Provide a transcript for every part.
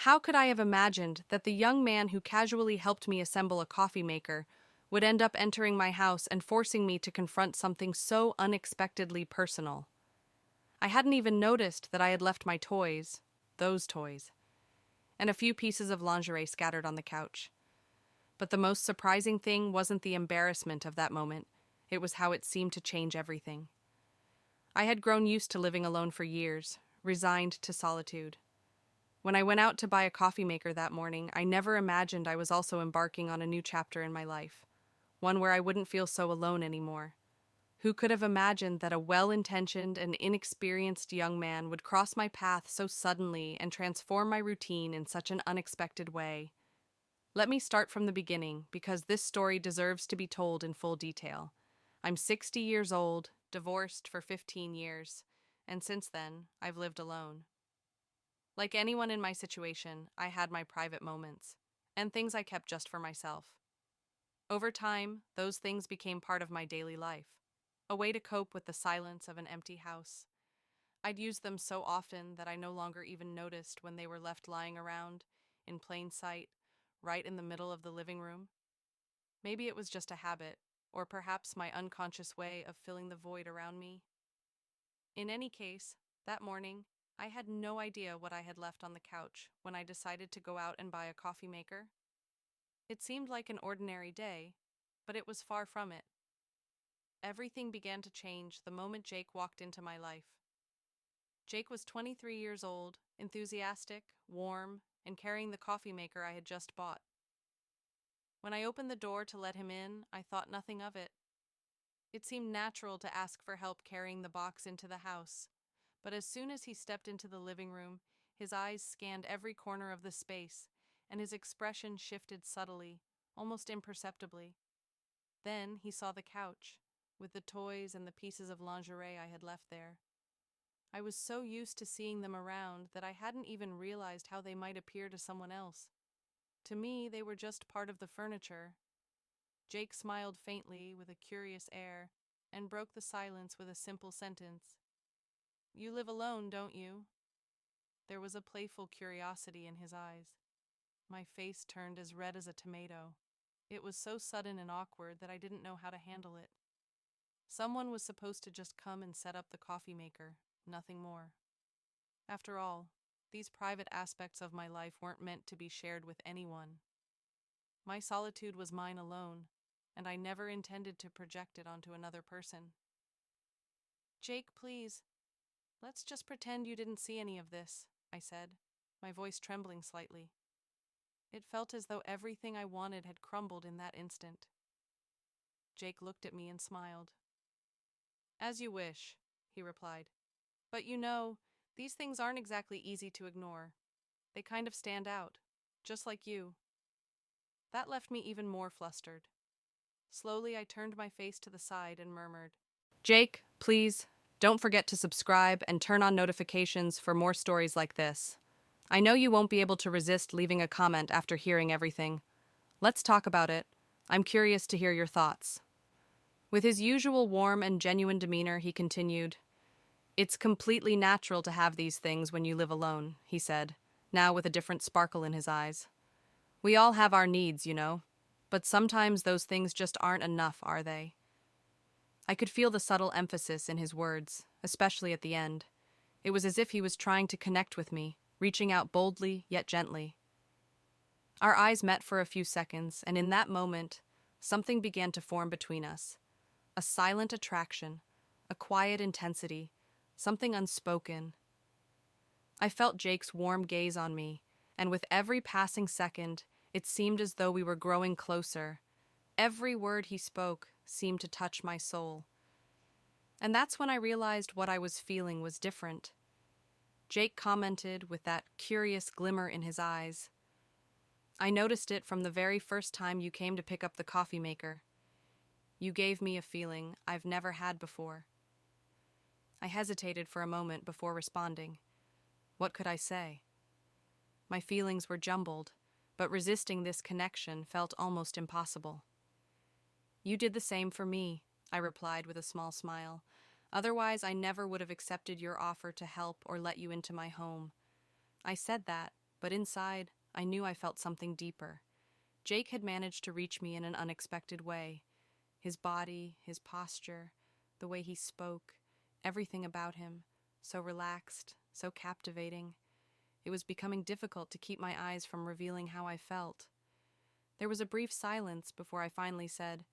How could I have imagined that the young man who casually helped me assemble a coffee maker would end up entering my house and forcing me to confront something so unexpectedly personal? I hadn't even noticed that I had left my toys, those toys, and a few pieces of lingerie scattered on the couch. But the most surprising thing wasn't the embarrassment of that moment, it was how it seemed to change everything. I had grown used to living alone for years, resigned to solitude. When I went out to buy a coffee maker that morning, I never imagined I was also embarking on a new chapter in my life, one where I wouldn't feel so alone anymore. Who could have imagined that a well-intentioned and inexperienced young man would cross my path so suddenly and transform my routine in such an unexpected way? Let me start from the beginning, because this story deserves to be told in full detail. I'm 60 years old, divorced for 15 years, and since then, I've lived alone. Like anyone in my situation, I had my private moments, and things I kept just for myself. Over time, those things became part of my daily life, a way to cope with the silence of an empty house. I'd used them so often that I no longer even noticed when they were left lying around, in plain sight, right in the middle of the living room. Maybe it was just a habit, or perhaps my unconscious way of filling the void around me. In any case, that morning, I had no idea what I had left on the couch when I decided to go out and buy a coffee maker. It seemed like an ordinary day, but it was far from it. Everything began to change the moment Jake walked into my life. Jake was 23 years old, enthusiastic, warm, and carrying the coffee maker I had just bought. When I opened the door to let him in, I thought nothing of it. It seemed natural to ask for help carrying the box into the house, but as soon as he stepped into the living room, his eyes scanned every corner of the space, and his expression shifted subtly, almost imperceptibly. Then he saw the couch, with the toys and the pieces of lingerie I had left there. I was so used to seeing them around that I hadn't even realized how they might appear to someone else. To me, they were just part of the furniture. Jake smiled faintly with a curious air and broke the silence with a simple sentence. "You live alone, don't you?" There was a playful curiosity in his eyes. My face turned as red as a tomato. It was so sudden and awkward that I didn't know how to handle it. Someone was supposed to just come and set up the coffee maker, nothing more. After all, these private aspects of my life weren't meant to be shared with anyone. My solitude was mine alone, and I never intended to project it onto another person. "Jake, please, let's just pretend you didn't see any of this," I said, my voice trembling slightly. It felt as though everything I wanted had crumbled in that instant. Jake looked at me and smiled. "As you wish," he replied. "But you know, these things aren't exactly easy to ignore. They kind of stand out, just like you." That left me even more flustered. Slowly, I turned my face to the side and murmured, "Jake, please, don't forget to subscribe and turn on notifications for more stories like this. I know you won't be able to resist leaving a comment after hearing everything. Let's talk about it. I'm curious to hear your thoughts." With his usual warm and genuine demeanor, he continued, "It's completely natural to have these things when you live alone," he said, now with a different sparkle in his eyes. "We all have our needs, you know, but sometimes those things just aren't enough, are they?" I could feel the subtle emphasis in his words, especially at the end. It was as if he was trying to connect with me, reaching out boldly yet gently. Our eyes met for a few seconds, and in that moment, something began to form between us. A silent attraction, a quiet intensity, something unspoken. I felt Jake's warm gaze on me, and with every passing second, it seemed as though we were growing closer. Every word he spoke seemed to touch my soul. And that's when I realized what I was feeling was different. Jake commented with that curious glimmer in his eyes. "I noticed it from the very first time you came to pick up the coffee maker. You gave me a feeling I've never had before." I hesitated for a moment before responding. What could I say? My feelings were jumbled, but resisting this connection felt almost impossible. "You did the same for me," I replied with a small smile. "Otherwise, I never would have accepted your offer to help or let you into my home." I said that, But inside, I knew I felt something deeper. Jake had managed to reach me in an unexpected way. His body, his posture, the way he spoke, everything about him, so relaxed, so captivating. It was becoming difficult to keep my eyes from revealing how I felt. There was a brief silence before I finally said,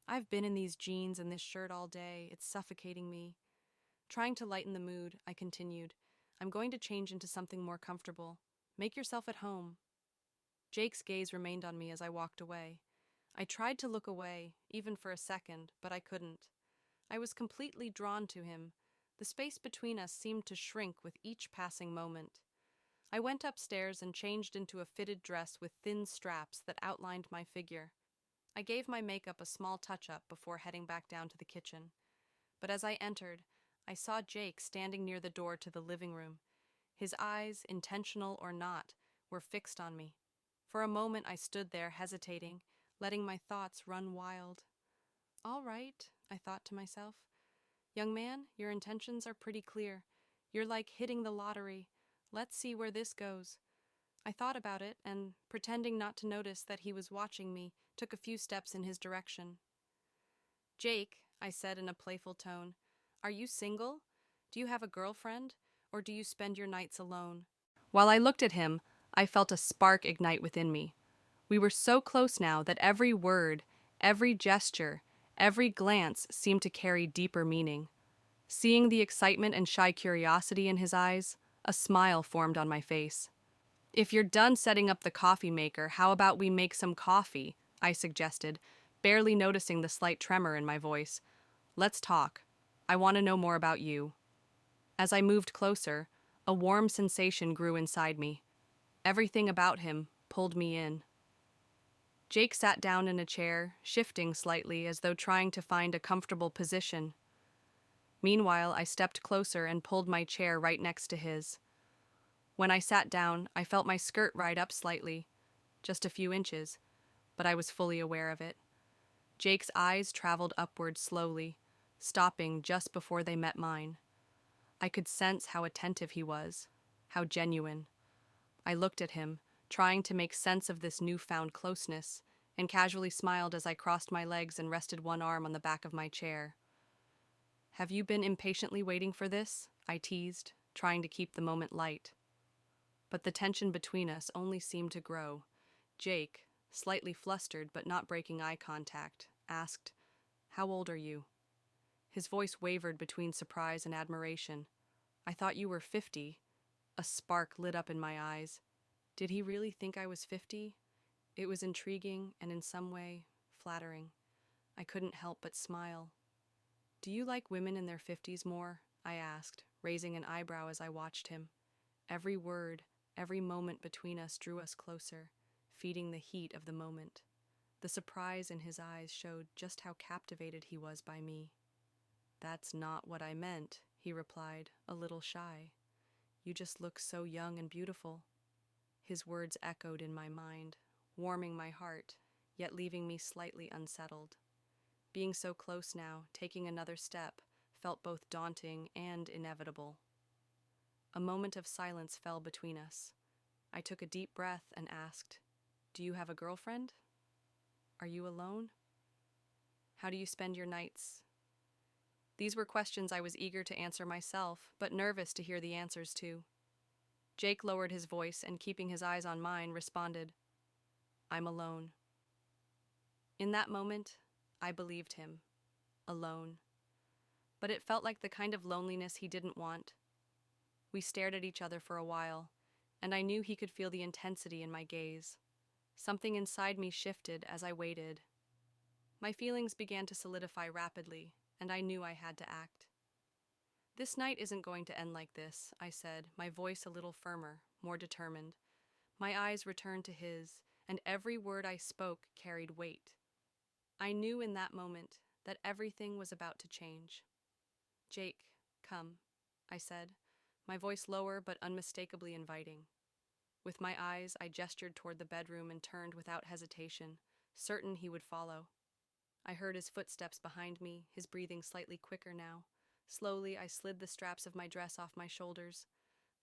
"I've been in these jeans and this shirt all day. It's suffocating me." Trying to lighten the mood, I continued, "I'm going to change into something more comfortable. Make yourself at home." Jake's gaze remained on me as I walked away. I tried to look away, even for a second, but I couldn't. I was completely drawn to him. The space between us seemed to shrink with each passing moment. I went upstairs and changed into a fitted dress with thin straps that outlined my figure. I gave my makeup a small touch-up before heading back down to the kitchen. But as I entered, I saw Jake standing near the door to the living room. His eyes, intentional or not, were fixed on me. For a moment I stood there hesitating, letting my thoughts run wild. "All right," I thought to myself. "Young man, your intentions are pretty clear. You're like hitting the lottery. Let's see where this goes." I thought about it and, pretending not to notice that he was watching me, took a few steps in his direction. "Jake," I said in a playful tone, "are you single? Do you have a girlfriend? Or do you spend your nights alone?" While I looked at him, I felt a spark ignite within me. We were so close now that every word, every gesture, every glance seemed to carry deeper meaning. Seeing the excitement and shy curiosity in his eyes, a smile formed on my face. "If you're done setting up the coffee maker, how about we make some coffee?" I suggested, barely noticing the slight tremor in my voice. "Let's talk. I want to know more about you." As I moved closer, a warm sensation grew inside me. Everything about him pulled me in. Jake sat down in a chair, shifting slightly as though trying to find a comfortable position. Meanwhile, I stepped closer and pulled my chair right next to his. When I sat down, I felt my skirt ride up slightly, just a few inches, but I was fully aware of it. Jake's eyes traveled upward slowly, stopping just before they met mine. I could sense how attentive he was, how genuine. I looked at him, trying to make sense of this newfound closeness, and casually smiled as I crossed my legs and rested one arm on the back of my chair. "Have you been impatiently waiting for this?" I teased, trying to keep the moment light. But the tension between us only seemed to grow. Jake, slightly flustered but not breaking eye contact, asked, "How old are you?" His voice wavered between surprise and admiration. "I thought you were 50. A spark lit up in my eyes. Did he really think I was 50? It was intriguing and in some way flattering. I couldn't help but smile. "Do you like women in their 50s more?" I asked, raising an eyebrow as I watched him. Every word, every moment between us drew us closer, feeding the heat of the moment. The surprise in his eyes showed just how captivated he was by me. "That's not what I meant," he replied, a little shy. "You just look so young and beautiful." His words echoed in my mind, warming my heart, yet leaving me slightly unsettled. Being so close now, taking another step, felt both daunting and inevitable. A moment of silence fell between us. I took a deep breath and asked, "Do you have a girlfriend? Are you alone? How do you spend your nights?" These were questions I was eager to answer myself, but nervous to hear the answers too. Jake lowered his voice and, keeping his eyes on mine, responded, "I'm alone." In that moment, I believed him. Alone. But it felt like the kind of loneliness he didn't want. We stared at each other for a while, and I knew he could feel the intensity in my gaze. Something inside me shifted as I waited. My feelings began to solidify rapidly, and I knew I had to act. "This night isn't going to end like this," I said, my voice a little firmer, more determined. My eyes returned to his, and every word I spoke carried weight. I knew in that moment that everything was about to change. "Jake, come," I said, my voice lower but unmistakably inviting. With my eyes, I gestured toward the bedroom and turned without hesitation, certain he would follow. I heard his footsteps behind me, his breathing slightly quicker now. Slowly, I slid the straps of my dress off my shoulders.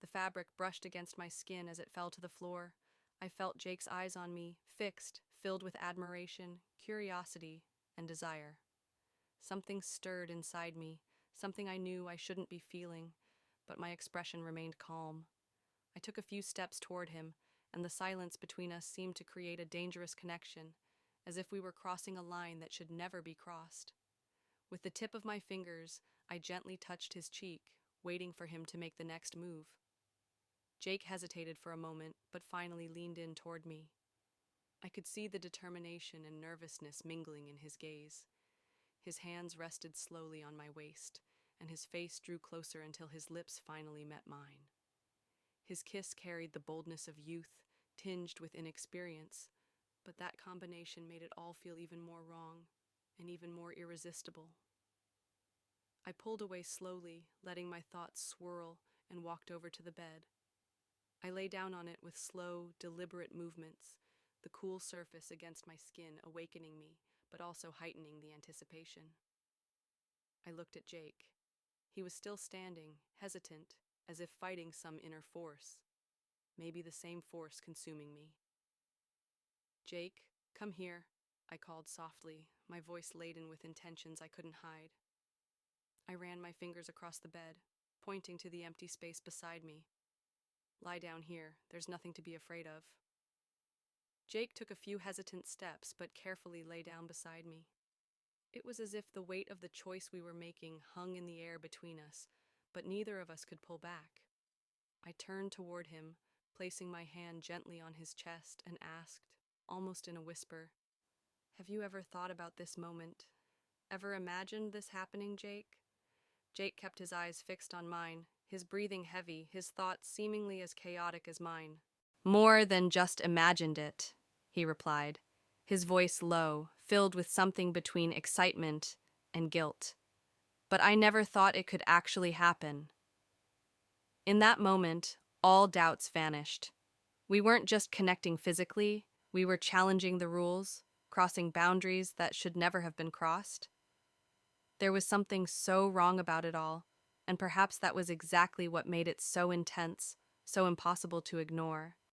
The fabric brushed against my skin as it fell to the floor. I felt Jake's eyes on me, fixed, filled with admiration, curiosity, and desire. Something stirred inside me, something I knew I shouldn't be feeling, but my expression remained calm. I took a few steps toward him, and the silence between us seemed to create a dangerous connection, as if we were crossing a line that should never be crossed. With the tip of my fingers, I gently touched his cheek, waiting for him to make the next move. Jake hesitated for a moment, but finally leaned in toward me. I could see the determination and nervousness mingling in his gaze. His hands rested slowly on my waist, and his face drew closer until his lips finally met mine. His kiss carried the boldness of youth, tinged with inexperience, but that combination made it all feel even more wrong and even more irresistible. I pulled away slowly, letting my thoughts swirl, and walked over to the bed. I lay down on it with slow, deliberate movements, the cool surface against my skin awakening me, but also heightening the anticipation. I looked at Jake. He was still standing, hesitant, as if fighting some inner force, maybe the same force consuming me. "Jake, come here," I called softly, my voice laden with intentions I couldn't hide. I ran my fingers across the bed, pointing to the empty space beside me. "Lie down here, there's nothing to be afraid of." Jake took a few hesitant steps, but carefully lay down beside me. It was as if the weight of the choice we were making hung in the air between us, but neither of us could pull back. I turned toward him, placing my hand gently on his chest, and asked, almost in a whisper, "Have you ever thought about this moment? Ever imagined this happening, Jake?" Jake kept his eyes fixed on mine, his breathing heavy, his thoughts seemingly as chaotic as mine. "More than just imagined it," he replied, his voice low, filled with something between excitement and guilt. "But I never thought it could actually happen." In that moment, all doubts vanished. We weren't just connecting physically, we were challenging the rules, crossing boundaries that should never have been crossed. There was something so wrong about it all, and perhaps that was exactly what made it so intense, so impossible to ignore.